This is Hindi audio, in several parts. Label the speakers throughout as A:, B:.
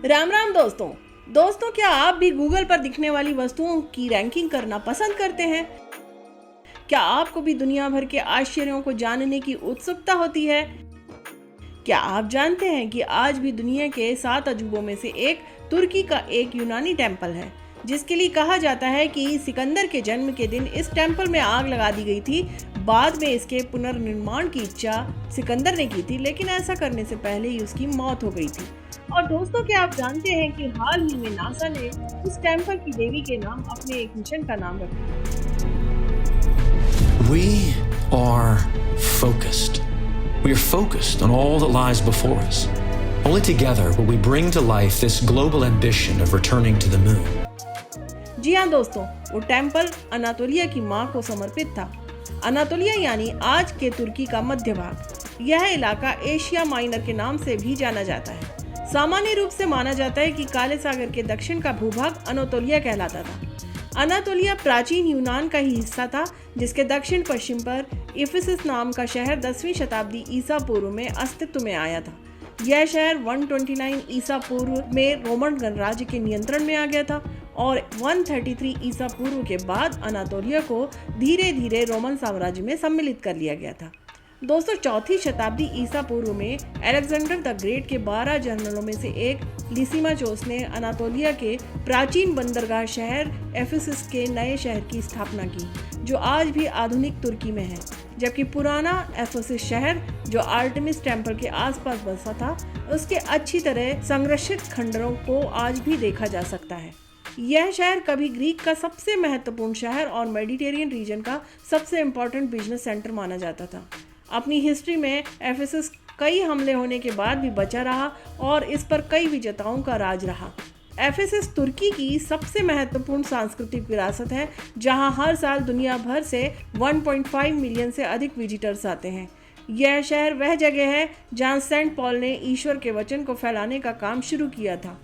A: राम राम दोस्तों क्या आप भी गूगल पर दिखने वाली वस्तुओं की रैंकिंग करना पसंद करते हैं? क्या आपको भी दुनिया भर के आश्चर्यों को जानने की उत्सुकता होती है? क्या आप जानते हैं कि आज भी दुनिया के 7 अजूबों में से एक तुर्की का एक यूनानी टेम्पल है, जिसके लिए कहा जाता है कि सिकंदर के जन्म के दिन इस टेम्पल में आग लगा दी गई थी। बाद में इसके पुनर्निर्माण की इच्छा सिकंदर ने की थी, लेकिन ऐसा करने से पहले ही उसकी मौत हो गई थी। और दोस्तों, क्या आप जानते हैं कि हाल ही में नासा ने इस टेम्पल की देवी के नाम अपने एक मिशन का नाम रखा।
B: We are focused. We are focused on all that lies before us. Only together will we bring to life this global ambition of returning to the moon.
A: जी हाँ दोस्तों, वो टेम्पल अनातोलिया की माँ को समर्पित था। अनातोलिया यानी आज के तुर्की का मध्य भाग। यह इलाका एशिया माइनर के नाम से भी जाना जाता है। सामान्य रूप से माना जाता है कि काले सागर के दक्षिण का भूभाग अनातोलिया कहलाता था। अनातोलिया प्राचीन यूनान का ही हिस्सा था, जिसके दक्षिण पश्चिम पर इफिसस नाम का शहर 10वीं शताब्दी ईसा पूर्व में अस्तित्व में आया था। यह शहर 129 ईसा पूर्व में रोमन गणराज्य के नियंत्रण में आ गया था और 133 ईसा पूर्व के बाद अनातोलिया को धीरे धीरे रोमन साम्राज्य में सम्मिलित कर लिया गया था। दोस्तों, 4वीं शताब्दी ईसा पूर्व में अलेक्जेंडर द ग्रेट के 12 जनरलों में से एक लिसिमाचोस ने अनातोलिया के प्राचीन बंदरगाह शहर एफिसस के नए शहर की स्थापना की, जो आज भी आधुनिक तुर्की में है। जबकि पुराना एफिसस शहर, जो आर्टेमिस टेम्पल के आसपास बसा था, उसके अच्छी तरह संरक्षित खंडरों को आज भी देखा जा सकता है। यह शहर कभी ग्रीक का सबसे महत्वपूर्ण शहर और मेडिटेरियन रीजन का सबसे इम्पोर्टेंट बिजनेस सेंटर माना जाता था। अपनी हिस्ट्री में एफिसस कई हमले होने के बाद भी बचा रहा और इस पर कई विजेताओं का राज रहा। एफिसस तुर्की की सबसे महत्वपूर्ण सांस्कृतिक विरासत है, जहां हर साल दुनिया भर से 1.5 मिलियन से अधिक विजिटर्स आते हैं। यह शहर वह जगह है जहां सेंट पॉल ने ईश्वर के वचन को फैलाने का काम शुरू किया था।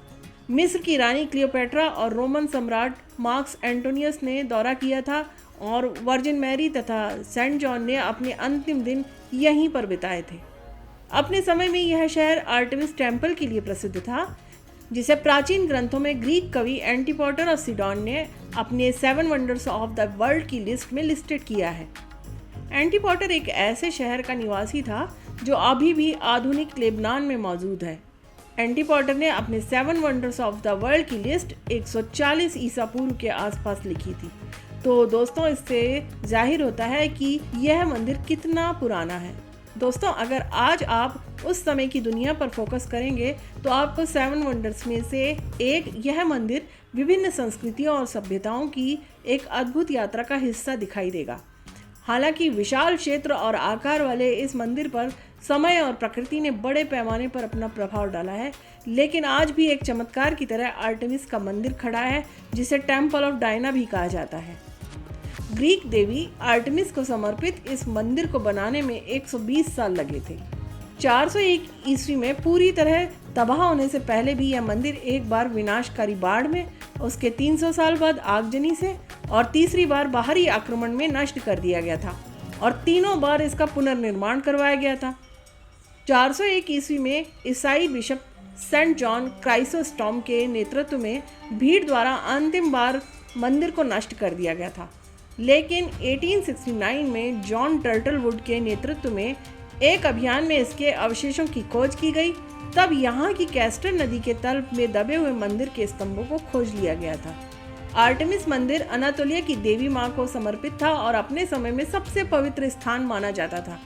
A: मिस्र की रानी क्लियोपेट्रा और रोमन सम्राट मार्कस एंटोनियस ने दौरा किया था और वर्जिन मैरी तथा सेंट जॉन ने अपने अंतिम दिन यहीं पर बिताए थे। अपने समय में यह शहर आर्टेमिस टेम्पल के लिए प्रसिद्ध था, जिसे प्राचीन ग्रंथों में ग्रीक कवि एंटीपोटर ऑफ सिडोन ने अपने 7 वंडर्स ऑफ द वर्ल्ड की लिस्ट में लिस्टेड किया है। एंटीपोटर एक ऐसे शहर का निवासी था जो अभी भी आधुनिक लेबनान में मौजूद है। एंटीपोटर ने अपने 7 वंडर्स ऑफ द वर्ल्ड की लिस्ट 140 ईसा पूर्व के आसपास लिखी थी। तो दोस्तों, इससे जाहिर होता है कि यह मंदिर कितना पुराना है। दोस्तों, अगर आज आप उस समय की दुनिया पर फोकस करेंगे तो आपको 7 वंडर्स में से एक यह मंदिर विभिन्न संस्कृतियों और सभ्यताओं की एक अद्भुत यात्रा का हिस्सा दिखाई देगा। हालांकि विशाल क्षेत्र और आकार वाले इस मंदिर पर समय और प्रकृति ने बड़े पैमाने पर अपना प्रभाव डाला है, लेकिन आज भी एक चमत्कार की तरह आर्टेमिस का मंदिर खड़ा है, जिसे टेम्पल ऑफ डायना भी कहा जाता है। ग्रीक देवी आर्टेमिस को समर्पित इस मंदिर को बनाने में 120 साल लगे थे। 401 ईस्वी में पूरी तरह तबाह होने से पहले भी यह मंदिर एक बार विनाशकारी बाढ़ में, उसके 300 साल बाद आगजनी से और तीसरी बार बाहरी आक्रमण में नष्ट कर दिया गया था और तीनों बार इसका पुनर्निर्माण करवाया गया था। 401 ईस्वी में ईसाई बिशप सेंट जॉन क्राइसोस्टॉम के नेतृत्व में भीड़ द्वारा अंतिम बार मंदिर को नष्ट कर दिया गया था, लेकिन 1869 में जॉन टर्टलवुड के नेतृत्व में एक अभियान में इसके अवशेषों की खोज की गई। तब यहाँ की कैस्टर नदी के तल में दबे हुए मंदिर के स्तंभों को खोज लिया गया था। आर्टेमिस मंदिर अनातोलिया की देवी माँ को समर्पित था और अपने समय में सबसे पवित्र स्थान माना जाता था।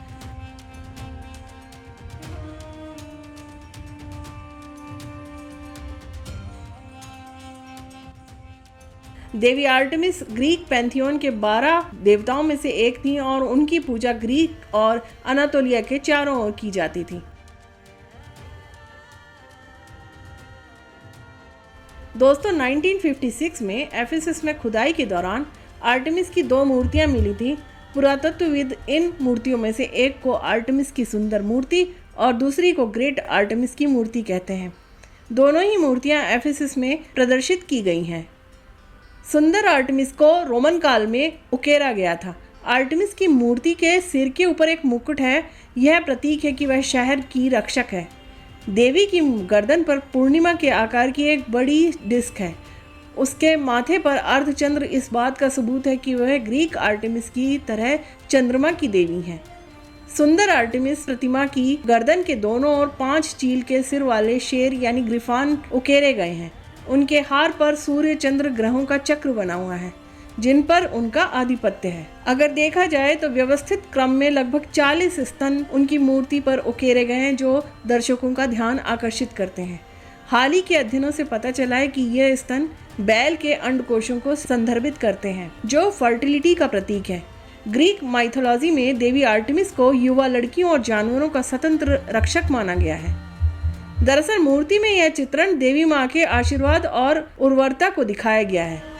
A: देवी आर्टेमिस ग्रीक पैंथियन के 12 देवताओं में से एक थी और उनकी पूजा ग्रीक और अनातोलिया के चारों ओर की जाती थी। दोस्तों, 1956 में एफिसस में खुदाई के दौरान आर्टेमिस की 2 मूर्तियां मिली थी। पुरातत्वविद इन मूर्तियों में से एक को आर्टेमिस की सुंदर मूर्ति और दूसरी को ग्रेट आर्टेमिस की मूर्ति कहते हैं। दोनों ही मूर्तियां एफिसस में प्रदर्शित की गई हैं। सुंदर आर्टेमिस को रोमन काल में उकेरा गया था। आर्टेमिस की मूर्ति के सिर के ऊपर एक मुकुट है। यह प्रतीक है कि वह शहर की रक्षक है। देवी की गर्दन पर पूर्णिमा के आकार की एक बड़ी डिस्क है। उसके माथे पर अर्धचंद्र इस बात का सबूत है कि वह ग्रीक आर्टेमिस की तरह चंद्रमा की देवी हैं। सुंदर आर्टेमिस प्रतिमा की गर्दन के दोनों ओर 5 चील के सिर वाले शेर यानी ग्रिफान उकेरे गए हैं। उनके हार पर सूर्य चंद्र ग्रहों का चक्र बना हुआ है जिन पर उनका आधिपत्य है। अगर देखा जाए तो व्यवस्थित क्रम में लगभग 40 स्तन उनकी मूर्ति पर उकेरे गए हैं जो दर्शकों का ध्यान आकर्षित करते हैं। हाल ही के अध्ययनों से पता चला है कि यह स्तन बैल के अंडकोशों को संदर्भित करते हैं जो फर्टिलिटी का प्रतीक है। ग्रीक माइथोलॉजी में देवी आर्टेमिस को युवा लड़कियों और जानवरों का स्वतंत्र रक्षक माना गया है। दरअसल मूर्ति में यह चित्रण देवी माँ के आशीर्वाद और उर्वरता को दिखाया गया है।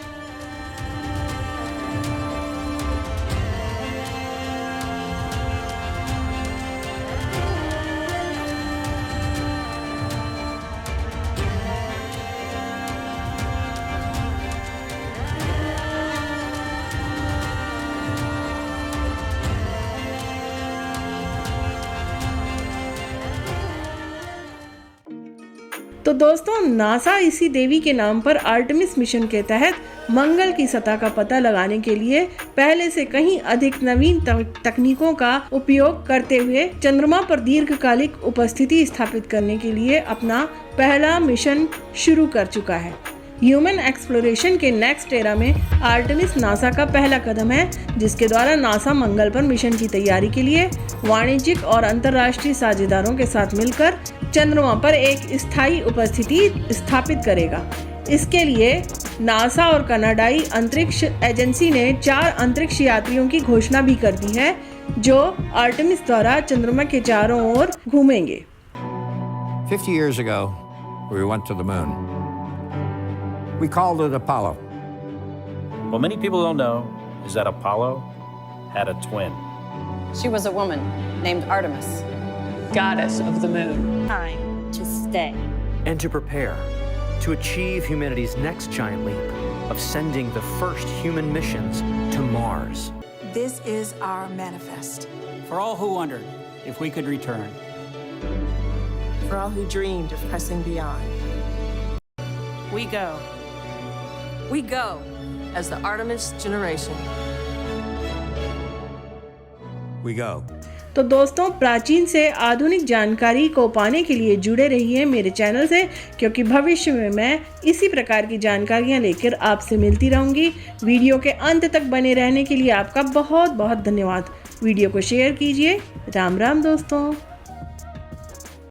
A: तो दोस्तों, नासा इसी देवी के नाम पर आर्टेमिस मिशन के तहत मंगल की सतह का पता लगाने के लिए पहले से कहीं अधिक नवीन तकनीकों का उपयोग करते हुए चंद्रमा पर दीर्घकालिक उपस्थिति स्थापित करने के लिए अपना पहला मिशन शुरू कर चुका है। ह्यूमन एक्सप्लोरेशन के नेक्स्ट एरा में आर्टेमिस नासा का पहला कदम है, जिसके द्वारा नासा मंगल पर मिशन की तैयारी के लिए वाणिज्यिक और अंतर्राष्ट्रीय साझेदारों के साथ मिलकर चंद्रमा पर एक स्थायी उपस्थिति स्थापित करेगा। इसके लिए नासा और कनाडाई अंतरिक्ष एजेंसी ने 4 अंतरिक्ष यात्रियों की घोषणा भी कर दी है जो आर्टेमिस द्वारा चंद्रमा के चारों ओर घूमेंगे।
C: 50 years ago, we went to the moon. We called it Apollo.
D: What many people don't know is that Apollo had a twin.
E: She was a woman named Artemis.
F: Goddess of the moon.
G: Time to stay.
H: And to prepare to achieve humanity's next giant leap of sending the first human missions to Mars.
I: This is our manifest.
J: For all who wondered if we could return.
I: For all who dreamed of pressing beyond.
F: We go.
E: We go as the Artemis generation.
C: We go.
A: तो दोस्तों, प्राचीन से आधुनिक जानकारी को पाने के लिए जुड़े रहिए मेरे चैनल से, क्योंकि भविष्य में मैं इसी प्रकार की जानकारियां लेकर आपसे मिलती रहूंगी। वीडियो के अंत तक बने रहने के लिए आपका बहुत बहुत धन्यवाद। वीडियो को शेयर कीजिए। राम राम दोस्तों।